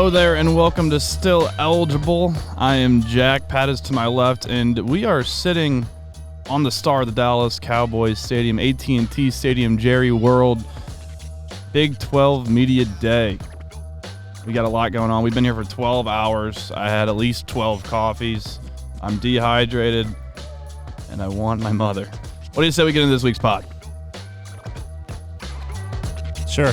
Hello there, and welcome to Still Eligible. I am Jack. Pat is to my left, and we are sitting on the star of the Dallas Cowboys Stadium, AT&T Stadium, Jerry World, Big 12 Media Day. We got a lot going on. We've been here for 12 hours. I had at least 12 coffees. I'm dehydrated, and I want my mother. What do you say we get into this week's pod? Sure.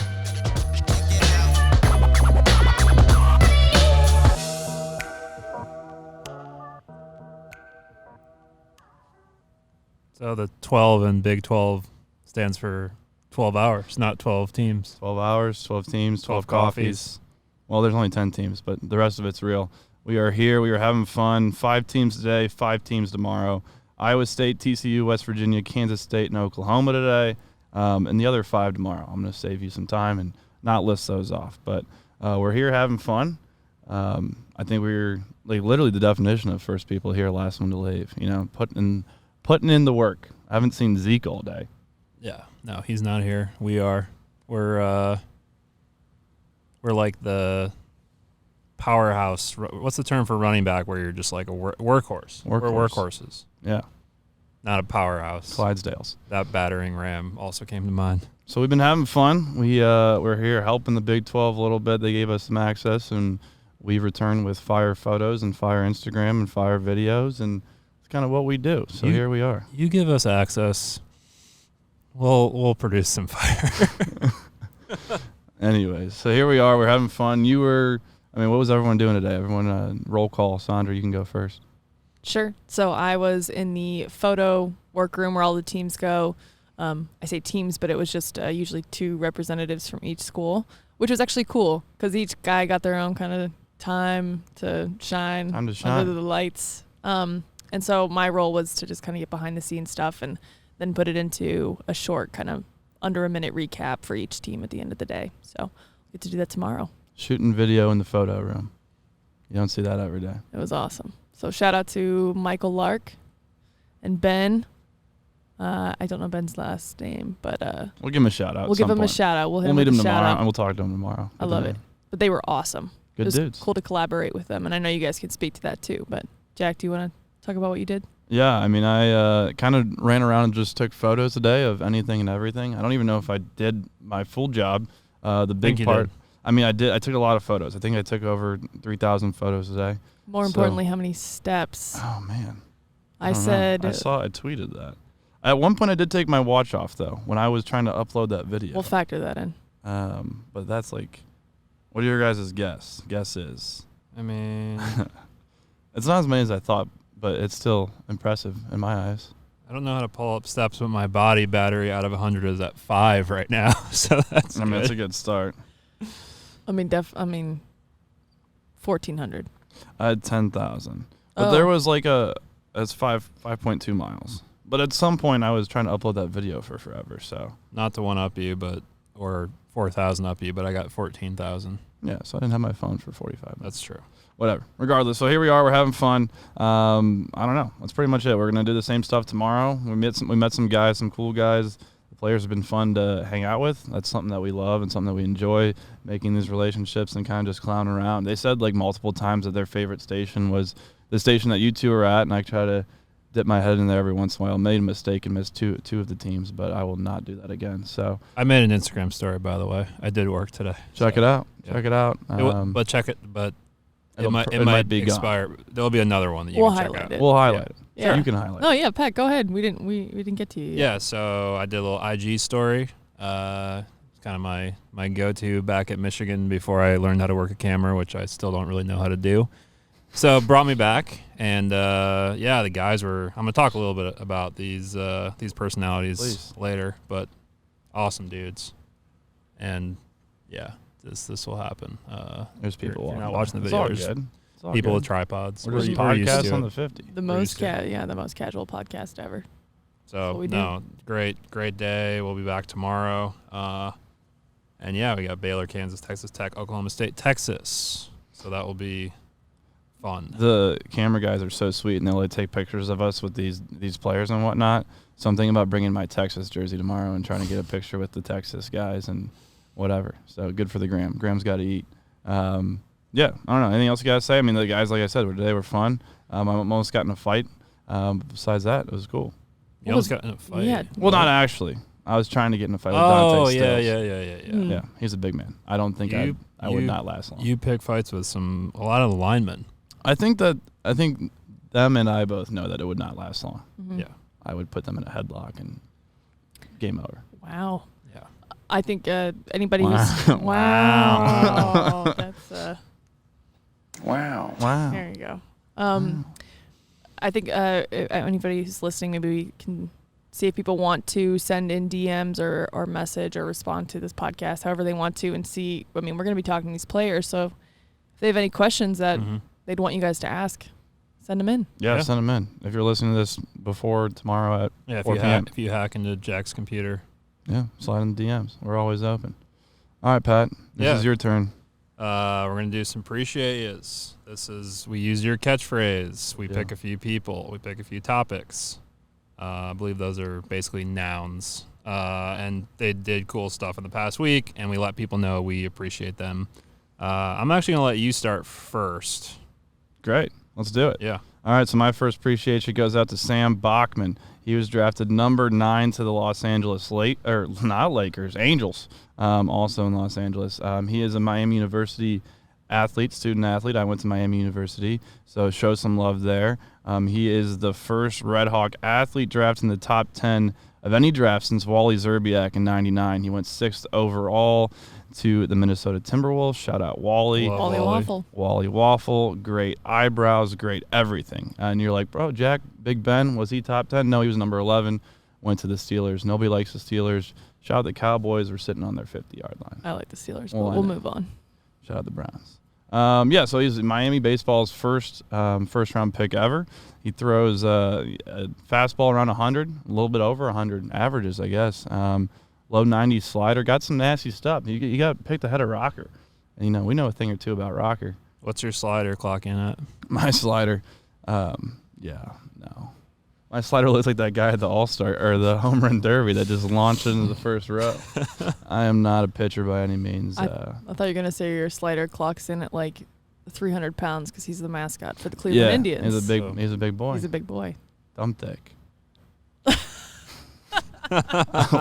So the 12 in Big 12 stands for 12 hours, not 12 teams. 12 hours, 12 teams, 12 coffees. Well, there's only 10 teams, but the rest of it's real. We are here. We are having fun. 5 teams today, 5 teams tomorrow. Iowa State, TCU, West Virginia, Kansas State, and Oklahoma today, and the other 5 tomorrow. I'm going to save you some time and not list those off. But we're here having fun. I think we're like literally the definition of first people here, last one to leave. You know, putting in the work. I haven't seen Zeke all day. Yeah, no, he's not here. We are. We're like the powerhouse. What's the term for running back where you're just like a workhorse? We're workhorses. Yeah. Not a powerhouse. Clydesdales. That battering ram also came to mind. So we've been having fun. We're here helping the Big 12 a little bit. They gave us some access, and we returned with fire photos and fire Instagram and fire videos, and it's kind of what we do. So here we are. You give us access, we'll produce some fire. Anyways, so here we are. We're having fun. What was everyone doing today? Everyone, roll call. Sandra, you can go first. Sure. So I was in the photo workroom where all the teams go. I say teams, but it was just usually 2 representatives from each school, which was actually cool because each guy got their own kind of time to shine under the lights. And so my role was to just kind of get behind the scenes stuff and then put it into a short kind of under a minute recap for each team at the end of the day. So get to do that tomorrow. Shooting video in the photo room. You don't see that every day. It was awesome. So shout out to Michael Lark and Ben. I don't know Ben's last name, but we'll give him a shout out. We'll give him a shout out. We'll meet him tomorrow, and we'll talk to him tomorrow. I love it. But they were awesome. Good dudes. It was cool to collaborate with them, and I know you guys can speak to that too. But Jack, do you want to talk about what you did? Yeah, I kind of ran around and just took photos today of anything and everything. I don't even know if I did my full job. The big part. I did. I took a lot of photos. I think I took over 3,000 photos today. More importantly, how many steps? Oh man, I tweeted that. At one point, I did take my watch off though when I was trying to upload that video. We'll factor that in. But that's like, what are your guys' guesses? It's not as many as I thought, but it's still impressive in my eyes. I don't know how to pull up steps, but my body battery out of 100 is at 5 right now. So that's good. That's a good start. 1,400. I had 10,000, but there was like it's 5.2 miles. But at some point, I was trying to upload that video for forever. So not to one up you, or 4,000 up you, but I got 14,000. Yeah, so I didn't have my phone for 45 minutes. That's true. Whatever. Regardless, so here we are. We're having fun. I don't know. That's pretty much it. We're gonna do the same stuff tomorrow. We met some guys, some cool guys. The players have been fun to hang out with. That's something that we love and something that we enjoy, making these relationships and kind of just clowning around. They said like multiple times that their favorite station was the station that you two are at, and I try to dip my head in there every once in a while. Made a mistake and missed two of the teams, but I will not do that again. So I made an Instagram story, by the way. I did work today. Check it out. Yeah. Check it out. But check it. But it might be expire. Gone. There'll be another one that you can check out. We'll highlight it. Yeah. Sure. You can highlight. No, yeah, Pat, go ahead. We didn't get to you yet. Yeah. So I did a little IG story. It's kind of my go-to back at Michigan before I learned how to work a camera, which I still don't really know how to do. So it brought me back, and the guys were. I'm gonna talk a little bit about these personalities later, but awesome dudes, and yeah, this will happen. There's people. You're not watching the video. It's all good. People with tripods. We're just podcasts on the 50. The most casual podcast ever. So great day. We'll be back tomorrow. And yeah, we got Baylor, Kansas, Texas Tech, Oklahoma State, Texas. So that will be fun. The camera guys are so sweet, and they'll like, take pictures of us with these players and whatnot. So I'm thinking about bringing my Texas jersey tomorrow and trying to get a picture with the Texas guys and whatever. So good for the gram. Gram's got to eat. Yeah, I don't know. Anything else you guys say? I mean, the guys, like I said, today were fun. I almost got in a fight. Besides that, it was cool. You almost got in a fight. Yeah. Well, not actually. I was trying to get in a fight with Dante Stills. Mm. Yeah, he's a big man. I don't think I would not last long. You pick fights with a lot of linemen. I think them and I both know that it would not last long. Mm-hmm. Yeah. I would put them in a headlock and game over. Wow. Yeah. I think anybody Wow. who's wow. That's Wow. there you go. I think anybody who's listening, maybe we can see if people want to send in DMs or message or respond to this podcast, however they want to, and see. I mean, we're going to be talking to these players, so if they have any questions that they'd want you guys to ask, send them in. Yeah, send them in. If you're listening to this before tomorrow at 4 p.m. If you hack into Jack's computer. Yeah, slide in the DMs. We're always open. All right, Pat. This is your turn. We're going to do some appreciate-yous. We use your catchphrase. We pick a few people. We pick a few topics. I believe those are basically nouns. And they did cool stuff in the past week, and we let people know we appreciate them. I'm actually going to let you start first. Great. Let's do it. Yeah. All right, so my first appreciation goes out to Sam Bachman. He was drafted number 9 to the Los Angeles Angels, also in Los Angeles. He is a Miami University student athlete. I went to Miami University, so show some love there. He is the first Red Hawk athlete drafted in the top 10 of any draft since Wally Zerbiak in '99. He went 6th overall to the Minnesota Timberwolves. Shout out Wally. Wally Waffle. Wally Waffle. Great eyebrows, great everything. And you're like, bro, Jack, Big Ben, was he top 10? No, he was number 11. Went to the Steelers. Nobody likes the Steelers. Shout out the Cowboys. We're sitting on their 50-yard line. I like the Steelers, but we'll move on. Shout out the Browns. So he's Miami baseball's first round pick ever. He throws a fastball around 100, a little bit over 100 averages, I guess. Low 90s slider, got some nasty stuff. He got picked ahead of Rocker. And, we know a thing or two about Rocker. What's your slider clocking at? My slider, no. My slider looks like that guy at the All-Star or the Home Run Derby that just launched into the first row. I am not a pitcher by any means. I thought you were going to say your slider clocks in at like 300 pounds because he's the mascot for the Cleveland Indians. He's a big boy. He's a big boy. Dumb thick.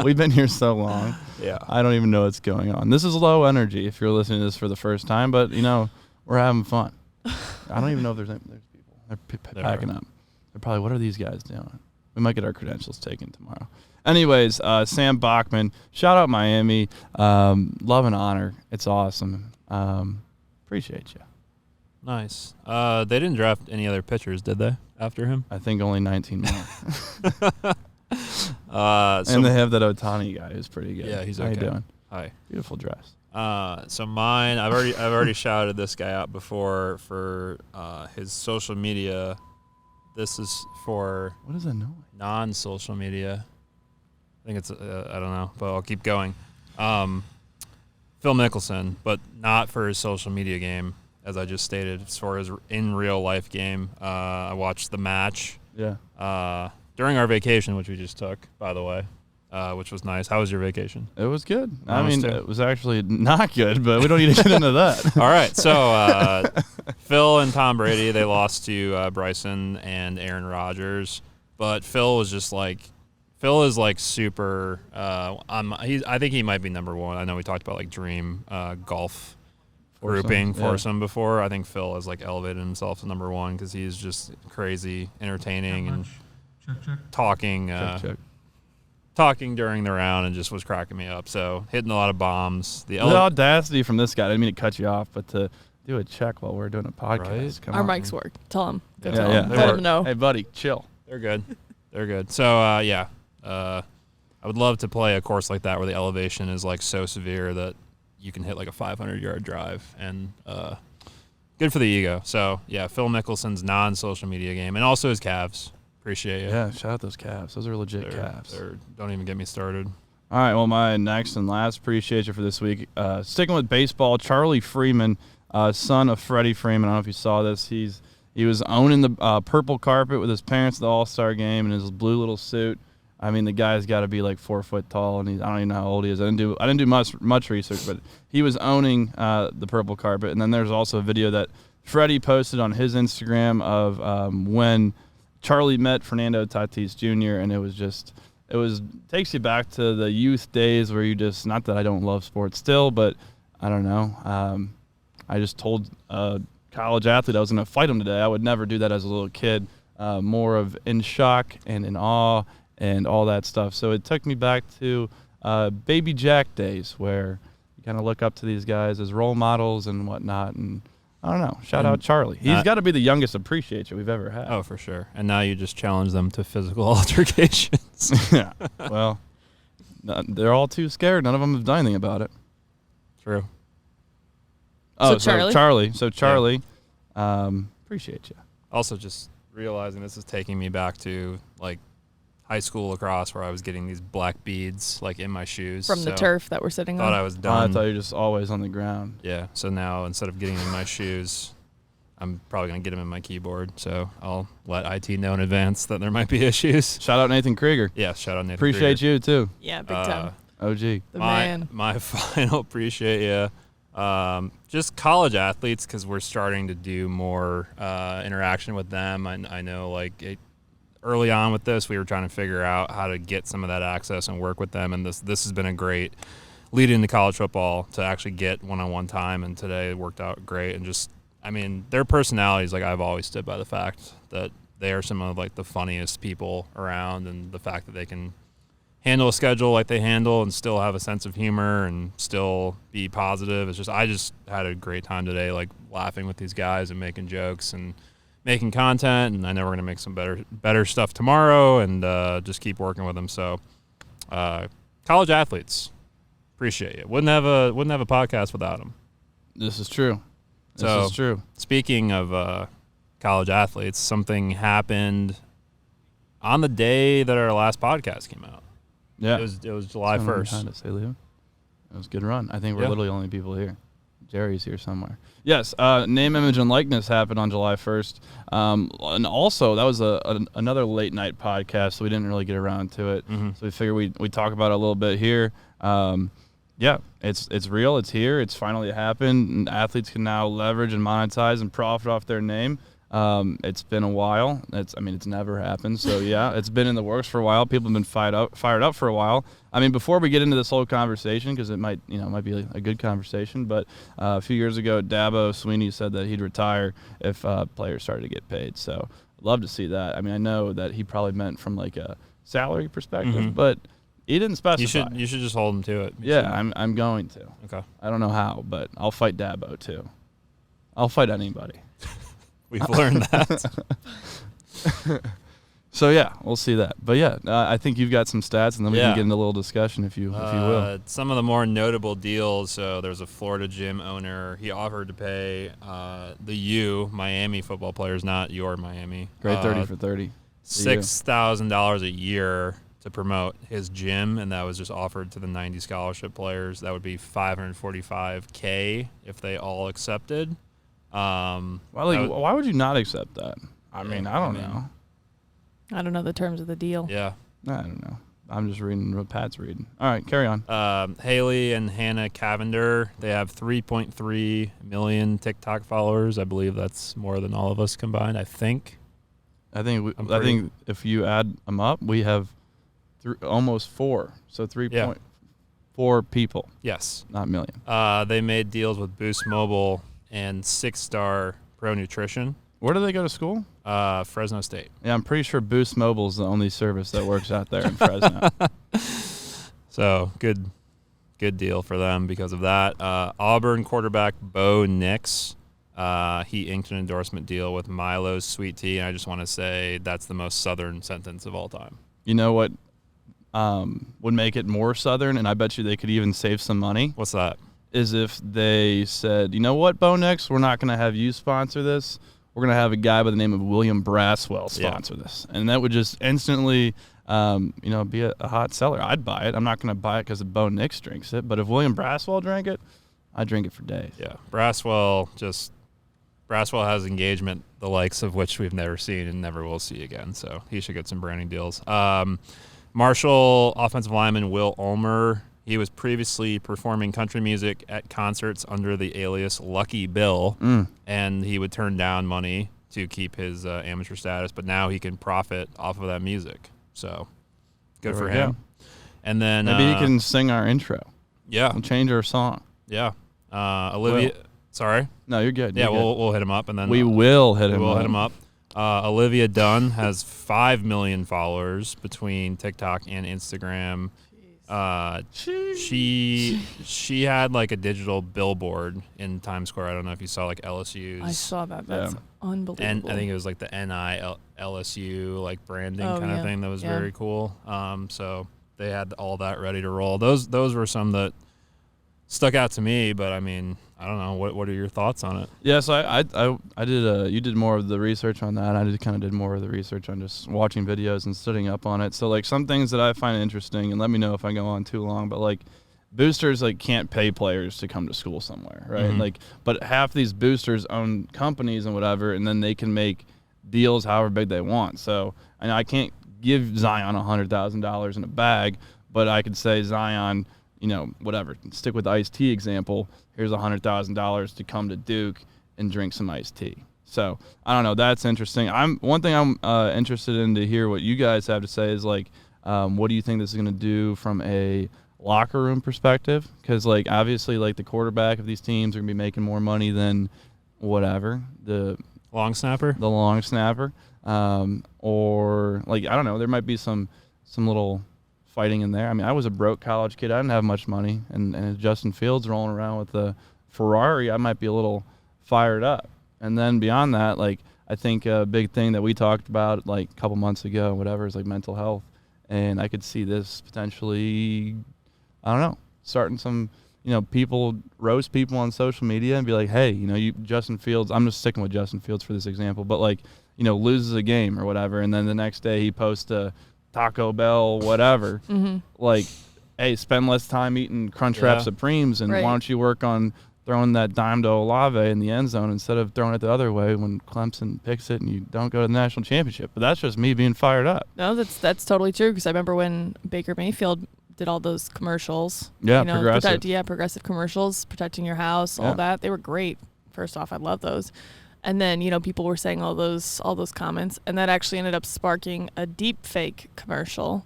We've been here so long. Yeah. I don't even know what's going on. This is low energy if you're listening to this for the first time, but, we're having fun. I don't even know if there's people. They're packing up. They're probably, what are these guys doing? We might get our credentials taken tomorrow. Anyways, Sam Bachman, shout out Miami. Love and honor. It's awesome. Appreciate you. Nice. They didn't draft any other pitchers, did they, after him? I think only 19 more. And they have that Otani guy who's pretty good. Yeah, he's okay. How you doing? Hi. Beautiful dress. So mine, I've already shouted this guy out before for his social media. This is for what is that noise? Non-social media. I think it's I don't know, but I'll keep going. Phil Mickelson, but not for his social media game, as I just stated. It's for his in real life game. I watched the match. Yeah. During our vacation, which we just took, by the way, which was nice. How was your vacation? It was good. It was actually not good, but we don't need to get into that. All right. So Phil and Tom Brady, they lost to Bryson and Aaron Rodgers, but Phil is super. I think he might be number one. I know we talked about like dream golf grouping foursome before. I think Phil has like elevated himself to number one because he's just crazy, entertaining, and talking. Talking during the round and just was cracking me up. So hitting a lot of bombs. The audacity from this guy. I didn't mean to cut you off, but to do a check while we're doing a podcast. Right? Come Our on. mics work. Tell him. Yeah. Let him know. Hey, buddy, chill. They're good. They're good. So, I would love to play a course like that where the elevation is like so severe that you can hit like a 500-yard drive and good for the ego. So, yeah, Phil Mickelson's non-social media game and also his Cavs. Appreciate you. Yeah, shout out those Cavs. Those are legit Cavs. Don't even get me started. All right, well, my next and last appreciate you for this week. Sticking with baseball, Charlie Freeman, son of Freddie Freeman. I don't know if you saw this. He was owning the purple carpet with his parents at the All-Star game in his blue little suit. I mean, the guy's got to be like 4 foot tall, and I don't even know how old he is. I didn't do much research, but he was owning the purple carpet. And then there's also a video that Freddie posted on his Instagram of when Charlie met Fernando Tatis Jr. and it takes you back to the youth days where you just, not that I don't love sports still, but I don't know. I just told a college athlete I was going to fight him today. I would never do that as a little kid. More of in shock and in awe and all that stuff. So it took me back to Baby Jack days where you kind of look up to these guys as role models and whatnot. And I don't know. Shout out Charlie. He's got to be the youngest appreciator we've ever had. Oh, for sure. And now you just challenge them to physical altercations. Yeah. Well, they're all too scared. None of them have done anything about it. True. Oh, So Charlie? Charlie, appreciate you. Also, just realizing this is taking me back to like high school lacrosse where I was getting these black beads like in my shoes From the turf that we're sitting Thought on. I was I done. thought you were just always on the ground. Yeah. So now instead of getting them in my shoes, I'm probably gonna get them in my keyboard. So I'll let IT know in advance that there might be issues. Shout out Nathan Krieger. Yeah. Shout out Nathan. Appreciate Krieger. you too. Yeah, big time. OG. The man. My final appreciate you. Just college athletes, because we're starting to do more interaction with them. I know like early on with this, we were trying to figure out how to get some of that access and work with them. And this has been a great lead into college football to actually get one-on-one time. And today it worked out great. And just, I mean, their personalities, like I've always stood by the fact that they are some of like the funniest people around, and the fact that they can handle a schedule like they handle and still have a sense of humor and still be positive. It's just, I just had a great time today, like laughing with these guys and making jokes and making content. And I know we're going to make some better stuff tomorrow, and just keep working with them. So college athletes, appreciate you. Wouldn't have a podcast without them. This is true. So, This is true. Speaking of college athletes, something happened on the day that our last podcast came out. Yeah. It was July 1st. To say, Leo. It was a good run. I think we're Yeah. literally the only people here. Jerry's here somewhere. Yes, name, image, and likeness happened on July 1st. And also, that was another late night podcast, so we didn't really get around to it. Mm-hmm. So we figured we'd talk about it a little bit here. Yeah, it's real. It's here. It's finally happened. And athletes can now leverage and monetize and profit off their name. It's been a while. It's never happened. So yeah, it's been in the works for a while. People have been fired up for a while. I mean, before we get into this whole conversation, because it might be a good conversation, but a few years ago, Dabo Sweeney said that he'd retire if players started to get paid. So I'd love to see that. I mean, I know that he probably meant from like a salary perspective, but he didn't specify. You should just hold him to it. I'm going to. Okay. I don't know how, but I'll fight Dabo too. I'll fight anybody. We've learned that. So yeah, we'll see that. But yeah, I think you've got some stats, and then we can get into a little discussion if you will. Some of the more notable deals. So there's a Florida gym owner. He offered to pay the Miami football players, not your Miami. Great 30 for 30. $6,000 a year to promote his gym, and that was just offered to the 90 scholarship players. That would be $545K if they all accepted. Why would you not accept that? I mean, I don't know. I don't know the terms of the deal. Yeah. I don't know. I'm just reading what Pat's reading. All right, carry on. Haley and Hannah Cavender, they have 3.3 million TikTok followers. I believe that's more than all of us combined, I think. I think if you add them up, we have almost 4. So 3.4 people. Yes. Not million. They made deals with Boost Mobile and 6-Star Pro Nutrition. Where do they go to school? Fresno State. Yeah, I'm pretty sure Boost Mobile is the only service that works out there in Fresno. So good deal for them because of that. Auburn quarterback Bo Nix, he inked an endorsement deal with Milo's Sweet Tea, and I just want to say that's the most Southern sentence of all time. You know what would make it more Southern, and I bet you they could even save some money? What's that? Is if they said, you know what, Bo Nix, we're not going to have you sponsor this. We're going to have a guy by the name of William Braswell sponsor this. And that would just instantly, be a hot seller. I'd buy it. I'm not going to buy it because Bo Nix drinks it. But if William Braswell drank it, I'd drink it for days. Yeah. Braswell has engagement the likes of which we've never seen and never will see again. So he should get some branding deals. Marshall offensive lineman Will Ulmer. He was previously performing country music at concerts under the alias Lucky Bill, and he would turn down money to keep his amateur status, but now he can profit off of that music. So good for him. And then maybe he can sing our intro. Yeah. We'll change our song. Yeah. Olivia. Sorry. No, you're good. Yeah, You're good. we'll hit him up, and then we will hit him. We'll hit him up. Olivia Dunn has 5 million followers between TikTok and Instagram. She had like a digital billboard in Times Square. I don't know if you saw like LSU's. I saw that. That's unbelievable. And I think it was like the LSU like branding kind of thing that was very cool. So they had all that ready to roll. Those were some that stuck out to me, but I mean, I don't know. What are your thoughts on it? Yeah, so I did. You did more of the research on that. I did more of the research on just watching videos and studying up on it. So like some things that I find interesting, and let me know if I go on too long. But like boosters like can't pay players to come to school somewhere, right? Mm-hmm. Like, but half these boosters own companies and whatever, and then they can make deals however big they want. So I can't give Zion $100,000 in a bag, but I could say Zion, whatever. Stick with the iced tea example. Here's $100,000 to come to Duke and drink some iced tea. So I don't know. That's interesting. One thing I'm interested in to hear what you guys have to say is like, what do you think this is going to do from a locker room perspective? Because like obviously like the quarterback of these teams are going to be making more money than whatever the long snapper, or like I don't know. There might be some little fighting in there. I mean, I was a broke college kid. I didn't have much money, and as Justin Fields rolling around with the Ferrari, I might be a little fired up. And then beyond that, like I think a big thing that we talked about like a couple months ago, whatever, is like mental health. And I could see this potentially, I don't know, starting some, people roast people on social media and be like, hey, Justin Fields, I'm just sticking with Justin Fields for this example, but like, loses a game or whatever, and then the next day he posts a Taco Bell, whatever, like, hey, spend less time eating Crunchwrap Supremes, and why don't you work on throwing that dime to Olave in the end zone instead of throwing it the other way when Clemson picks it and you don't go to the national championship. But that's just me being fired up. No, that's totally true, because I remember when Baker Mayfield did all those commercials. Yeah, progressive. Progressive commercials, protecting your house, all that. They were great. First off, I love those. And then, people were saying all those comments, and that actually ended up sparking a deep fake commercial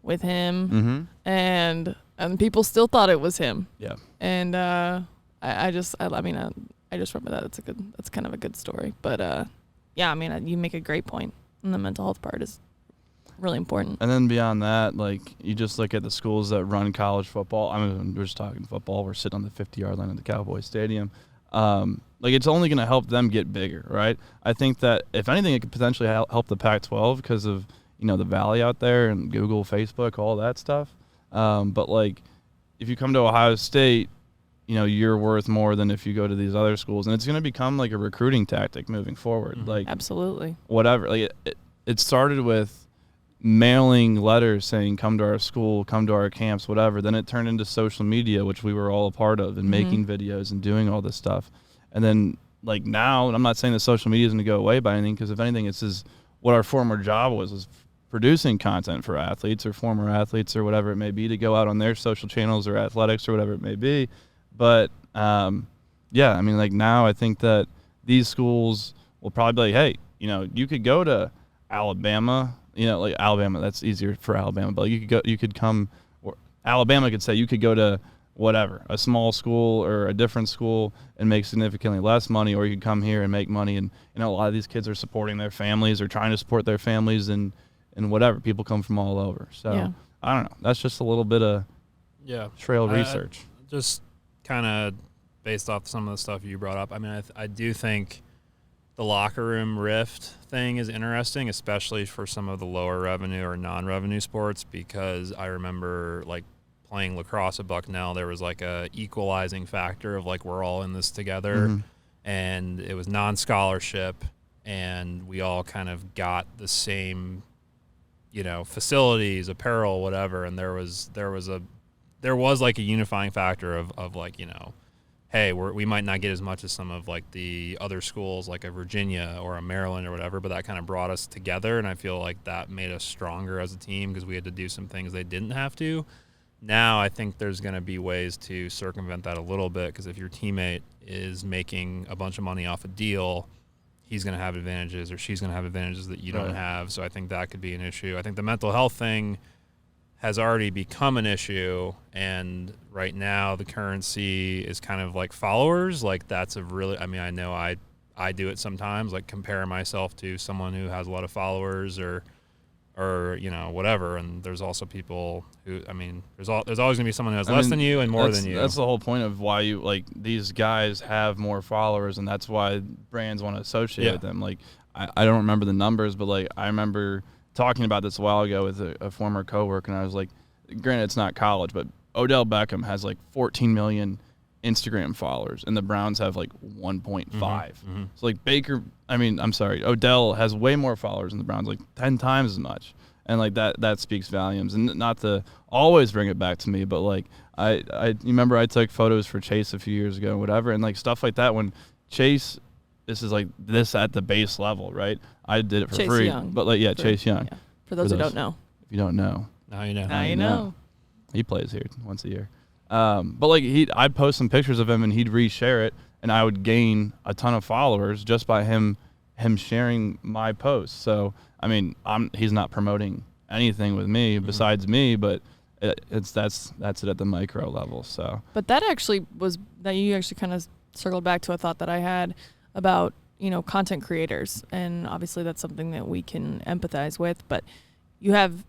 with him, and people still thought it was him. Yeah. And I just remember that that's kind of a good story. But you make a great point, and the mental health part is really important. And then beyond that, like you just look at the schools that run college football. I mean, we're just talking football. We're sitting on the 50-yard line at the Cowboys Stadium. Like it's only going to help them get bigger, right? I think that if anything, it could potentially help the Pac-12 because of the Valley out there and Google, Facebook, all that stuff. But like if you come to Ohio State, you're worth more than if you go to these other schools, and it's going to become like a recruiting tactic moving forward. Like absolutely, whatever. Like it started with mailing letters saying come to our school, come to our camps, whatever. Then it turned into social media, which we were all a part of, and making videos and doing all this stuff. And then like now, and I'm not saying that social media is going to go away by anything, because if anything, it's just what our former job was producing content for athletes or former athletes or whatever it may be to go out on their social channels or athletics or whatever it may be. But I mean, like now I think that these schools will probably be like, hey, you could go to Alabama. Like Alabama, that's easier for Alabama, but you could come, or Alabama could say you could go to whatever, a small school or a different school and make significantly less money, or you could come here and make money. And, a lot of these kids are supporting their families or trying to support their families and whatever. People come from all over. So I don't know. That's just a little bit of trail research. Just kind of based off some of the stuff you brought up. I mean, I do think the locker room rift thing is interesting, especially for some of the lower revenue or non-revenue sports, because I remember like playing lacrosse at Bucknell, there was like a equalizing factor of like we're all in this together, and it was non-scholarship, and we all kind of got the same, facilities, apparel, whatever, and there was like a unifying factor of like, hey, we might not get as much as some of like the other schools, like a Virginia or a Maryland or whatever, but that kind of brought us together, and I feel like that made us stronger as a team because we had to do some things they didn't have to. Now I think there's going to be ways to circumvent that a little bit, because if your teammate is making a bunch of money off a deal, he's going to have advantages or she's going to have advantages that you don't have. So I think that could be an issue. I think the mental health thing has already become an issue, and right now the currency is kind of like followers. Like that's a really, I mean, I know I do it sometimes, like compare myself to someone who has a lot of followers or you know, whatever. And there's also people who, I mean, there's always going to be someone who has less than you and more than you. That's the whole point of why you, like, these guys have more followers, and that's why brands want to associate with them. Like, I don't remember the numbers, but, like, I remember talking about this a while ago with a former coworker, and I was like, granted, it's not college, but Odell Beckham has, like, 14 million Instagram followers, and the Browns have, like, 1.5. So, like, Odell has way more followers than the Browns, like 10 times as much. And, like, that speaks volumes. And not to always bring it back to me, but, like, I remember I took photos for Chase a few years ago and whatever, and, like, stuff like that when Chase, this is, like, this at the base level, right? I did it for Chase free. Young. But, like, Chase Young. Yeah. For those who don't know. If you don't know. Now you know. Now you know. He plays here once a year. But, like, I'd post some pictures of him, and he'd reshare it, and I would gain a ton of followers just by him sharing my posts. So, I mean, he's not promoting anything with me besides me, but that's it at the micro level. So, but that you actually kind of circled back to a thought that I had about, you know, content creators, and obviously that's something that we can empathize with. But you have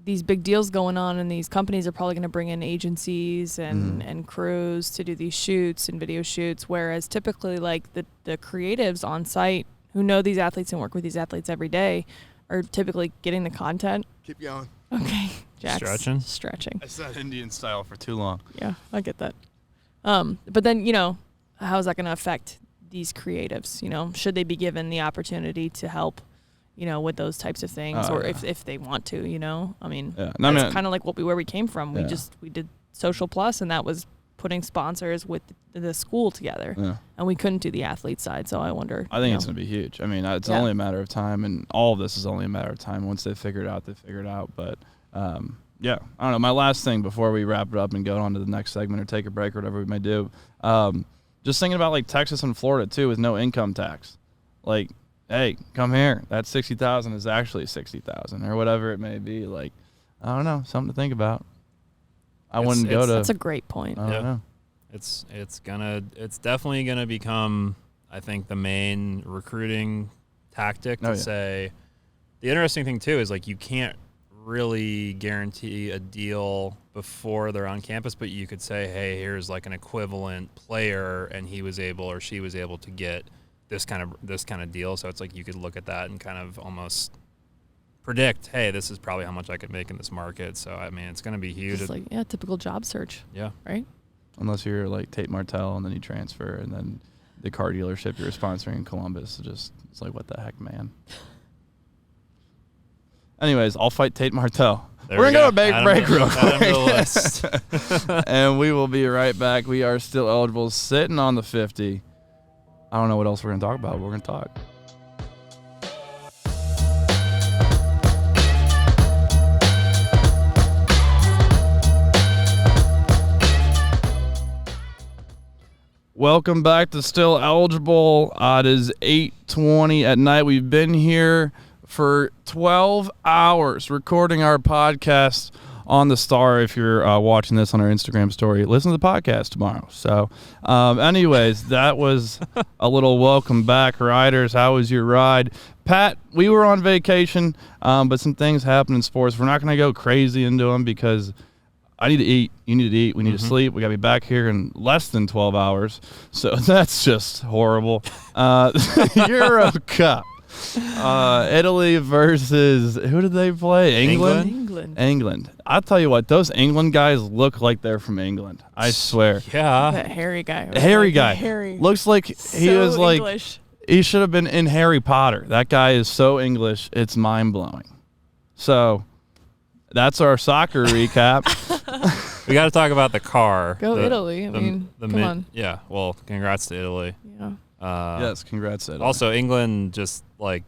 these big deals going on, and these companies are probably going to bring in agencies and crews to do these shoots and video shoots, whereas typically, like, the creatives on site who know these athletes and work with these athletes every day are typically getting the content. Keep going. Okay. Jack's Stretching. I said Indian style for too long. Yeah, I get that. But then, you know, how is that going to affect these creatives? You know, should they be given the opportunity to help, you know, with those types of things, or if they want to, you know? I mean, that's kind of like where we came from. We did Social Plus, and that was putting sponsors with the school together, and we couldn't do the athlete side. So I wonder. I think it's going to be huge. I mean, it's only a matter of time, and all of this is only a matter of time. Once they figure it out, they figure it out. But I don't know. My last thing before we wrap it up and go on to the next segment or take a break or whatever we may do, just thinking about, like, Texas and Florida too, with no income tax. Like, hey, come here. That 60,000 is actually 60,000 or whatever it may be. Like, I don't know, something to think about. That's a great point. I don't know. It's definitely gonna become, I think, the main recruiting tactic to say. The interesting thing too is, like, you can't really guarantee a deal before they're on campus, but you could say, hey, here's like an equivalent player, and he was able or she was able to get this kind of deal. So it's like you could look at that and kind of almost predict, hey, this is probably how much I could make in this market. So I mean, it's going to be huge. Just like typical job search. Yeah. Right. Unless you're like Tate Martell and then you transfer, and then the car dealership you're sponsoring in Columbus, it's like, what the heck, man. Anyways, I'll fight Tate Martell. We're going to go to break real quick. And we will be right back. We are still eligible, sitting on the 50. I don't know what else we're going to talk about, but we're going to talk. Welcome back to Still Eligible. It is 8:20 at night. We've been here for 12 hours recording our podcast on the Star. If you're watching this on our Instagram story, listen to the podcast tomorrow. So anyways, that was a little welcome back, riders. How was your ride? Pat, we were on vacation, but some things happened in sports. We're not going to go crazy into them because I need to eat. You need to eat. We need to sleep. We got to be back here in less than 12 hours. So that's just horrible. Euro Cup. Italy versus, who did they play? England. I'll tell you what, those England guys look like they're from England. I swear. Yeah. That hairy guy. Harry. Looks like he was like English. He should have been in Harry Potter. That guy is so English, it's mind blowing. So that's our soccer recap. We got to talk about the car. Go Italy. I mean, come on. Yeah. Well, congrats to Italy. Yeah. Yes, congrats to Italy. Also, England just like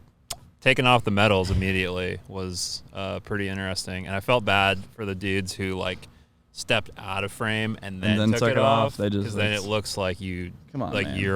taking off the medals immediately was pretty interesting, and I felt bad for the dudes who like stepped out of frame and then took it off. Because then it looks like you're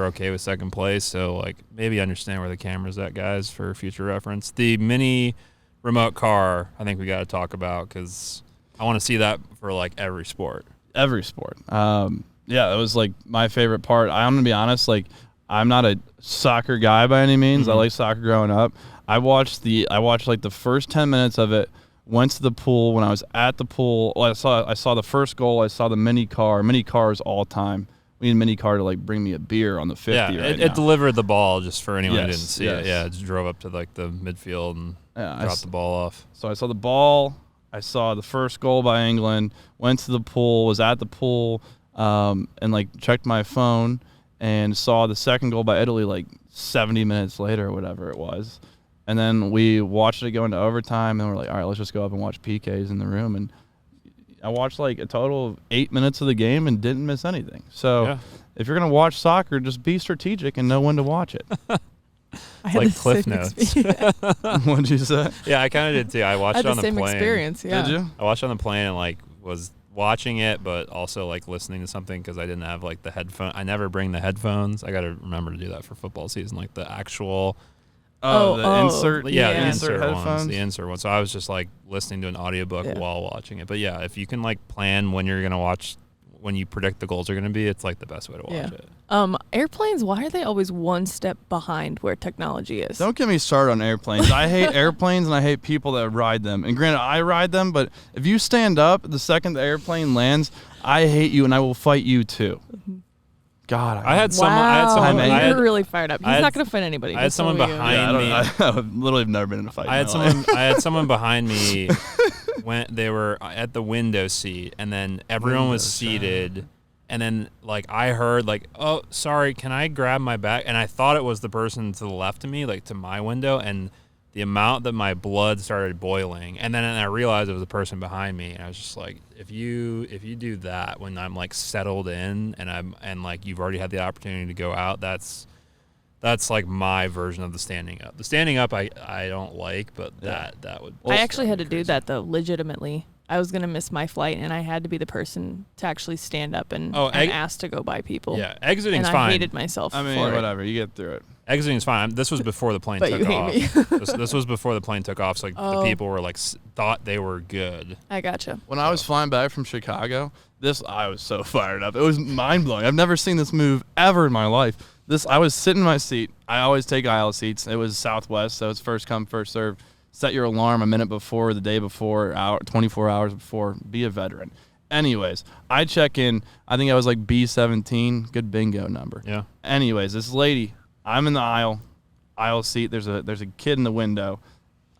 okay with second place. So like maybe understand where the camera's at, guys, for future reference. The mini remote car, I think we got to talk about because I want to see that for like every sport. Every sport. Yeah, it was like my favorite part. I'm gonna be honest, like I'm not a soccer guy by any means. I like soccer growing up. I watched like the first 10 minutes of it. Went to the pool. When I was at the pool, I saw the first goal. I saw the mini car. Mini cars all time. We need a mini car to like bring me a beer on the 50. Yeah, it delivered the ball just for anyone who didn't see yes. it. Yeah, it just drove up to like the midfield and dropped the ball off. So I saw the ball. I saw the first goal by England. Went to the pool. Was at the pool and like checked my phone and saw the second goal by Italy like 70 minutes later or whatever it was. And then we watched it go into overtime, and we're like, all right, let's just go up and watch PKs in the room. And I watched like a total of 8 minutes of the game and didn't miss anything. So if you're going to watch soccer, just be strategic and know when to watch it. I had like Cliff Notes. What did you say? Yeah, I kind of did too. I watched it on the plane. I had the same experience, yeah. Did you? I watched it on the plane and like was watching it, but also like listening to something because I didn't have like the headphone. I never bring the headphones. I got to remember to do that for football season, like the actual... insert. Yeah, the insert insert ones. headphones. The insert ones. So I was just like listening to an audiobook while watching it. But yeah, if you can like plan when you're gonna watch, when you predict the goals are gonna be, it's like the best way to watch it. Airplanes, why are they always one step behind where technology is? Don't get me started on airplanes. I hate airplanes and I hate people that ride them. And granted, I ride them, but if you stand up the second the airplane lands, I hate you and I will fight you too. God, I had someone. You're really fired up. He's not going to fight anybody. I had someone behind me. I literally have never been in a fight. I had someone behind me when they were at the window seat, and then everyone was seated, and then like I heard like, oh, sorry, can I grab my bag? And I thought it was the person to the left of me, like to my window, and the amount that my blood started boiling, and then I realized it was the person behind me, and I was just like, if you do that when I'm like settled in and like you've already had the opportunity to go out, that's like my version of the standing up. The standing up I don't like, but that would. I actually had to do that though, legitimately. I was gonna miss my flight, and I had to be the person to actually stand up and ask to go by people. Yeah, exiting's fine. fine. I hated myself. I mean, whatever. You get through it. Exiting's fine. This was before the plane but took you off. hate me. this was before the plane took off. So like the people were like thought they were good. I gotcha. When I was flying back from Chicago, I was so fired up. It was mind blowing. I've never seen this move ever in my life. I was sitting in my seat. I always take aisle seats. It was Southwest, so it's first come, first serve. Set your alarm a minute before, the day before, 24 hours before. Be a veteran. Anyways, I check in. I think I was like B17. Good bingo number. Yeah. Anyways, this lady, I'm in the aisle seat. There's a kid in the window.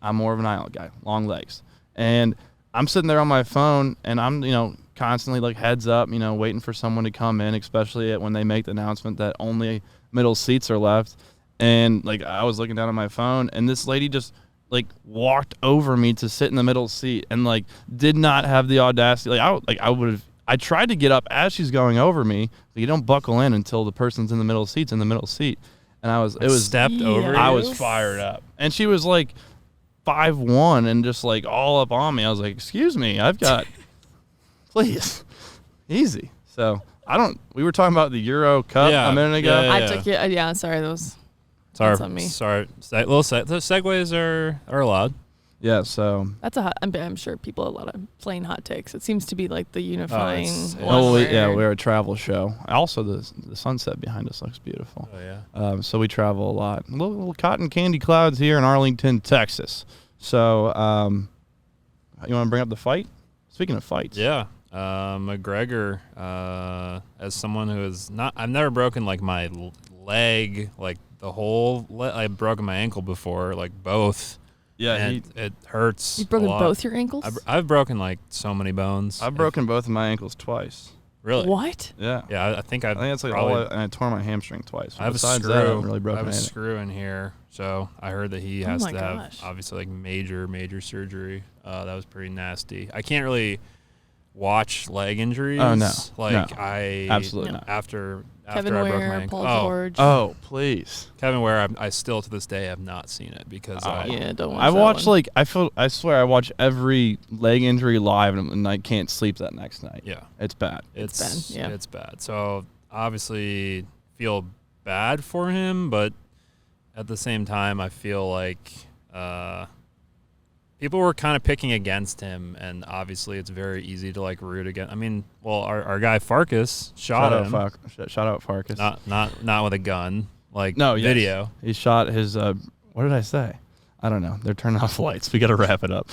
I'm more of an aisle guy, long legs. And I'm sitting there on my phone, and I'm, constantly like heads up, waiting for someone to come in, especially when they make the announcement that only middle seats are left. And like I was looking down at my phone, and this lady just like walked over me to sit in the middle seat and like did not have the audacity. I tried to get up as she's going over me, but you don't buckle in until the person's in the middle seat's in the middle seat. And it was stepped over. I was fired up. And she was like 5'1" and just like all up on me. I was like, excuse me, I've got please. Easy. So we were talking about the Euro Cup a minute ago. I took it. Yeah, sorry, those. Sorry, on me. Sorry. The segues are allowed. Yeah, so that's I'm sure people have a lot of plain hot takes. It seems to be like the unifying. We're a travel show. Also, the sunset behind us looks beautiful. Oh yeah. So we travel a lot. Little cotton candy clouds here in Arlington, Texas. So, you want to bring up the fight? Speaking of fights, yeah. McGregor, as someone who is not, I've never broken like my leg, like the whole. I've broken my ankle before, like both. Yeah, and it hurts. You've broken both your ankles? I've broken like so many bones. I've broken both of my ankles twice. Really? What? Yeah. Yeah, I think that's like all. And I tore my hamstring twice. I have a screw. That, I haven't really broken I have a anything. screw in here, so I heard that he has to have gosh. obviously like major surgery. That was pretty nasty. I can't really watch leg injuries. Oh, no. Like No. I Absolutely not. after Kevin I broke my Ware, ankle. Paul George. Oh, please. Kevin Ware, I still to this day have not seen it because Yeah, don't watch I that watch one. I swear I watch every leg injury live and I can't sleep that next night. yeah, It's bad. It's bad, yeah. It's bad. So obviously feel bad for him, but at the same time, I feel like people were kind of picking against him, and obviously it's very easy to like root against. I mean, well, our guy Farkas shot him, Shout out Farkas. not with a gun, like No, yes. video. He shot his what did I say? I don't know. They're turning off the lights. We got to wrap it up.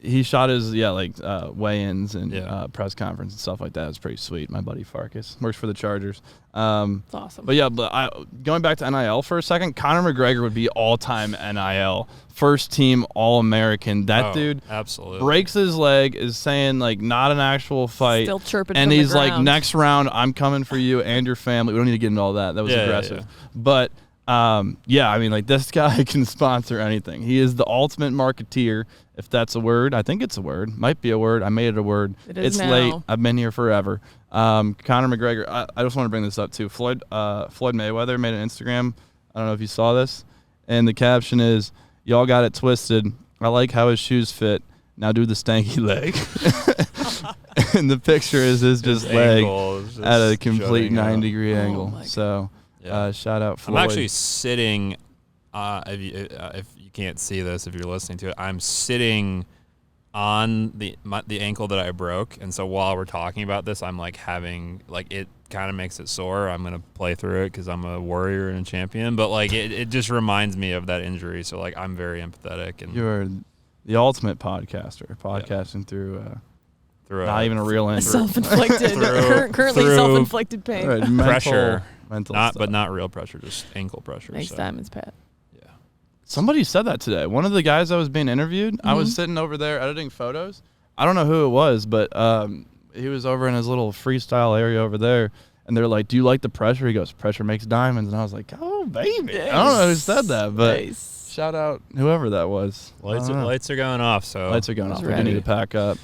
He shot his weigh-ins and press conference and stuff like that. It was pretty sweet. My buddy Farkas works for the Chargers. It's awesome. But going back to NIL for a second, Conor McGregor would be all-time NIL first team All-American. That dude absolutely breaks his leg, is saying like not an actual fight, Still chirping and from he's the like, ground. next round I'm coming for you and your family. We don't need to get into all that. That was aggressive, but. I mean, like this guy can sponsor anything. He is the ultimate marketeer, if that's a word. I think it's a word. Might be a word. I made it a word. It's now. Late. I've been here forever. Conor McGregor. I just want to bring this up too. Floyd Mayweather made an Instagram. I don't know if you saw this, and the caption is, "Y'all got it twisted. I like how his shoes fit. Now do the stanky leg." And the picture is his leg at a complete 90-degree angle. So. Shout out Floyd. I'm actually sitting, if you can't see this, if you're listening to it, I'm sitting on the ankle that I broke. And so while we're talking about this, I'm like having, like, it kind of makes it sore. I'm going to play through it because I'm a warrior and a champion. But, like, it just reminds me of that injury. So, like, I'm very empathetic. And you're the ultimate podcasting through not even a real injury. Self-inflicted. Currently self-inflicted pain. Right, pressure. Mental but stuff. not real pressure, just ankle pressure. Next time it's Pat. Yeah. Somebody said that today. One of the guys that was being interviewed, I was sitting over there editing photos. I don't know who it was, but he was over in his little freestyle area over there, and they're like, "Do you like the pressure?" He goes, "Pressure makes diamonds," and I was like, "Oh, baby!" Nice. I don't know who said that, but Nice. shout out whoever that was. Lights are going off, so Lights are going off. We ready. need to pack up.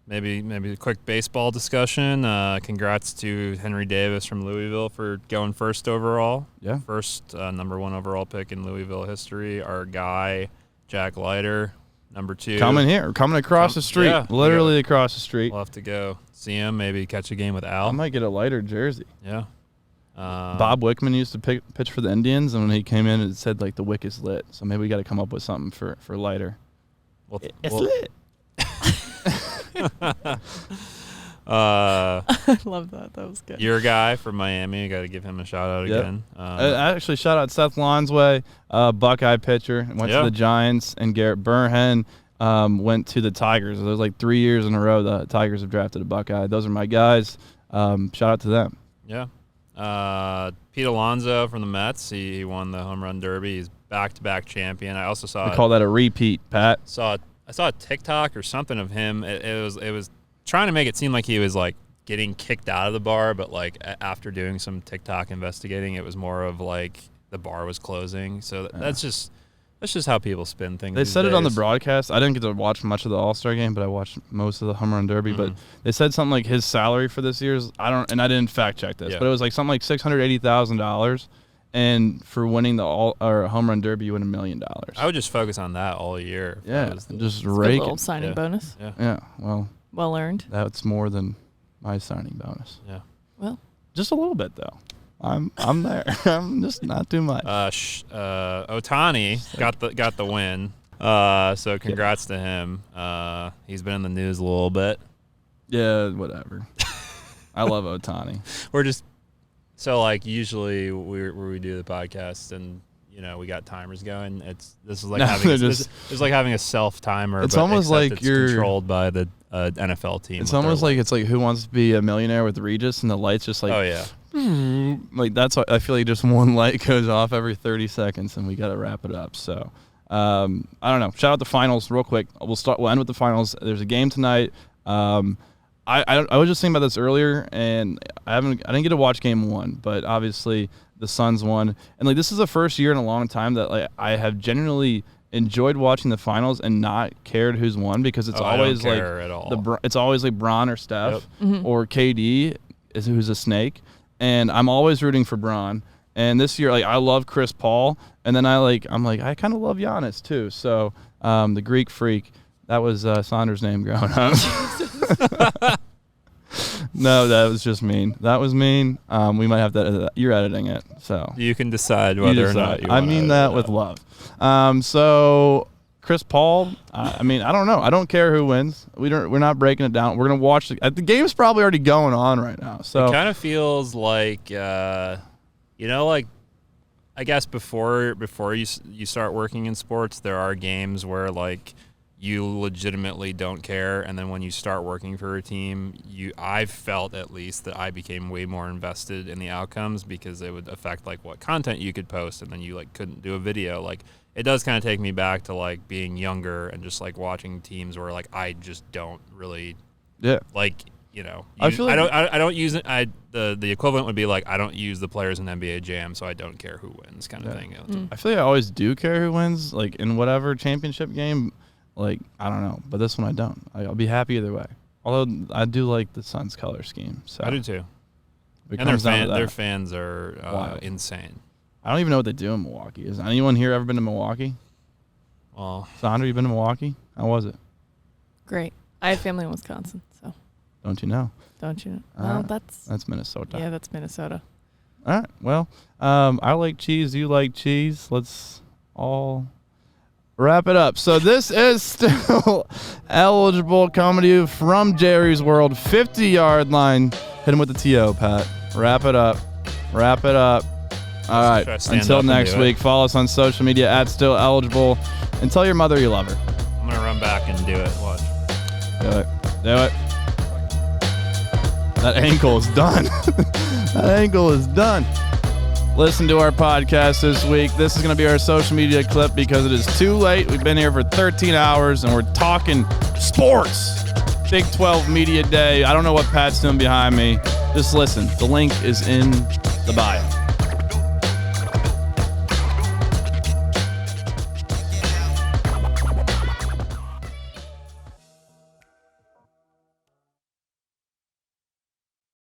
Maybe a quick baseball discussion. Congrats to Henry Davis from Louisville for going first overall. Yeah. First number 1 overall pick in Louisville history. Our guy, Jack Leiter, number 2. Coming across the street. Yeah, Literally across the street. We'll have to go see him, maybe catch a game with Al. I might get a lighter jersey. Yeah. Bob Wickman used to pitch for the Indians, and when he came in, it said like the wick is lit. So maybe we got to come up with something for lighter. It's lit. I love that. That was good. Your guy from Miami, I got to give him a shout out again. Actually, shout out Seth Lonsway, Buckeye pitcher, went to the Giants, and Garrett Burnhen went to the Tigers. There's like 3 years in a row the Tigers have drafted a Buckeye. Those are my guys. Shout out to them. Yeah. Pete Alonso from the Mets, he won the home run derby. He's back-to-back champion. I also saw. I call that a repeat, Pat. I saw a TikTok or something of him. It was trying to make it seem like he was like getting kicked out of the bar, but like after doing some TikTok investigating, it was more of like the bar was closing. So that's just how people spin things. They these said it on the days. broadcast. I didn't get to watch much of the All-Star game, but I watched most of the home run derby. But they said something like his salary for this year's, I didn't fact check this, but it was like something like $680,000. And for winning the home run derby, you win $1 million. I would just focus on that all year. Yeah, just It's a rake little it. signing bonus. Yeah. Yeah, Well earned. that's more than my signing bonus. Yeah. Well, Just a little bit though. I'm there. I'm just not too much. Ohtani got the win. So congrats to him. He's been in the news a little bit. Yeah, whatever. I love Ohtani. We're just so like usually we do the podcast and we got timers going. This is like it's like having a self timer. It's almost like it's you're controlled by the NFL team. It's almost like it's like Who Wants to Be a Millionaire with Regis, and the lights just like like that's what I feel like. Just one light goes off every 30 seconds, and we got to wrap it up. So I don't know. Shout out the finals real quick. We'll end with the finals. There's a game tonight. I was just thinking about this earlier, and I didn't get to watch game 1, but obviously the Suns won, and like this is the first year in a long time that like I have genuinely enjoyed watching the finals and not cared who's won because it's always I don't like care at all. it's always like Bron or Steph or KD who's a snake, and I'm always rooting for Bron. And this year, like I love Chris Paul, and then I kind of love Giannis too. So the Greek Freak, that was Saunders' name growing up. No, that was just mean. That was mean. We might have to. You're editing it, so You can decide whether or not you want I mean that with love. So Chris Paul. I mean, I don't know. I don't care who wins. We're not breaking it down. We're gonna watch the game's probably already going on right now. So it kind of feels like like I guess before you start working in sports, there are games where like you legitimately don't care, and then when you start working for a team, I've felt at least that I became way more invested in the outcomes because it would affect like what content you could post, and then you like couldn't do a video. Like it does kind of take me back to like being younger and just like watching teams where like I just don't really like I don't use it. The equivalent would be like I don't use the players in NBA Jam, so I don't care who wins kind of thing. I feel like I always do care who wins, like in whatever championship game. Like, I don't know, but this one I don't. I'll be happy either way. Although I do like the Suns color scheme. So I do too. And their fans are insane. I don't even know what they do in Milwaukee. Has anyone here ever been to Milwaukee? Well, Sandra, you been to Milwaukee? How was it? Great. I have family in Wisconsin, so. Don't you know? Don't you know? Well, that's Minnesota. Yeah, that's Minnesota. All right. Well, I like cheese. You like cheese. Let's all wrap it up. So this is still eligible coming to you from Jerry's World, 50-yard line. Hit him with the TO, Pat. Wrap it up. Wrap it up. All right. Until next week, follow us on social media at Still Eligible, and tell your mother you love her. I'm gonna run back and do it. Watch. Do it. Do it. That ankle is done. That ankle is done. Listen to our podcast this week. This is going to be our social media clip because it is too late. We've been here for 13 hours, and we're talking sports. Big 12 Media Day. I don't know what Pat's doing behind me. Just listen. The link is in the bio.